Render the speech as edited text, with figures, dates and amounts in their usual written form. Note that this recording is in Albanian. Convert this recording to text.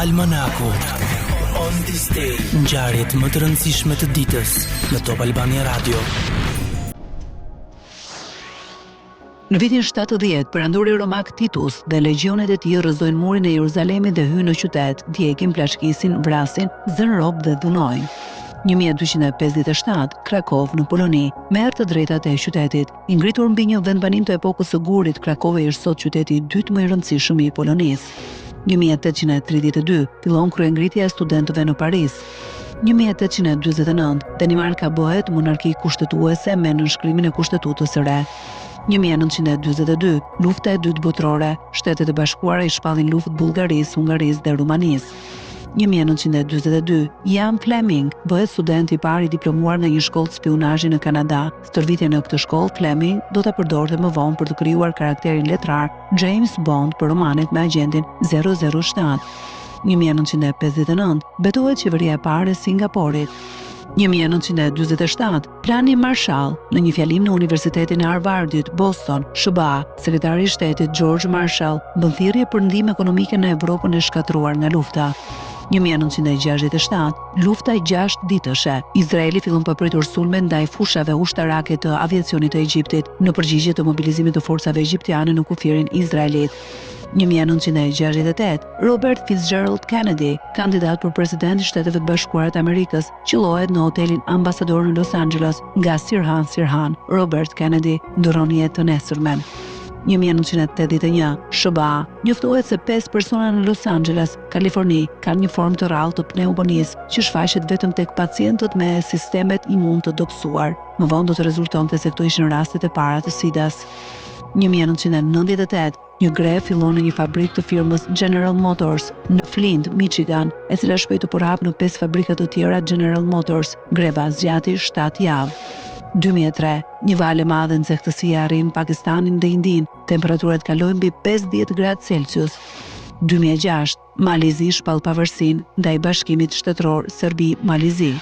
Almanaku On This Day, ngjarjet më të rëndësishme të ditës në Top Albania Radio. Në vitin 70, perandori romak Titus dhe legjionet e tij rrëzojnë murin e Jeruzalemit dhe hynë në qytet, djekin, plashkisin, vrasin, zënë rob dhe dhunojnë. 1257, Krakov në Poloni, merr të drejtat e qytetit. I ngritur mbi një vendbanim të epokës së gurit, Krakovi është sot qyteti i dytë më i rëndësishëm i Polonisë. 1832, fillon kryengritja e studentëve në Paris. 1849, Danimarka bëhet monarki kushtetuese me nënshkrimin e kushtetutës së re. 1942, lufta e dytë botërore, Shtetet e Bashkuara i shpallin luftë Bullgarisë, Hungarisë dhe Rumanisë. 1942, Ian Fleming bëhet student i parë i diplomuar nga një shkollë spionazhi në Kanada. Stërvitje në këtë shkollë, Fleming do ta përdorte më vonë për të krijuar karakterin letrar James Bond për romanet me agentin 007. 1959, betohet qeveria e parë e Singaporit. 1947, Plani Marshall, në një fjalim në Universitetin e Harvardit, Boston, SBA, sekretari i shtetit George Marshall bën thirrje për ndihmë ekonomike në Evropën e shkatruar nga lufta. 1967, lufta e 6 ditëshe. Izraeli fillon papritur sulme ndaj fushave ushtarake të aviacionit të Egjiptit në përgjigje të mobilizimit të forcave egjiptiane në kufirin izraelit. 1968, Robert Fitzgerald Kennedy, kandidat për president i Shteteve të Bashkuara të Amerikës, qellohet në hotelin Ambasador në Los Angeles nga Sirhan Sirhan. Robert Kennedy ndron jetë të nesërmen. 1981, SBA njoftohet se 5 persona në Los Angeles, Kaliforni, kanë një formë të rrallë të pneumonisë që shfaqet vetëm tek pacientët me sistemet imun të dobësuar. Më vonë do të rezultonte se këto ishin rastet e para të SIDA-s. 1998, një grevë fillon në një fabrikë të firmës General Motors në Flint, Michigan, e cila shpejt u përhap në 5 fabrika të tjera General Motors. Greva zgjati 7 javë. 2003, një val e madhe nxehtësie arrin Pakistanin dhe Indinë. Temperaturat kalojnë mbi 50 gradë Celsius. 2006, Malizi shpall pavarësinë ndaj Bashkimit Shtetëror Serbi-Malizi.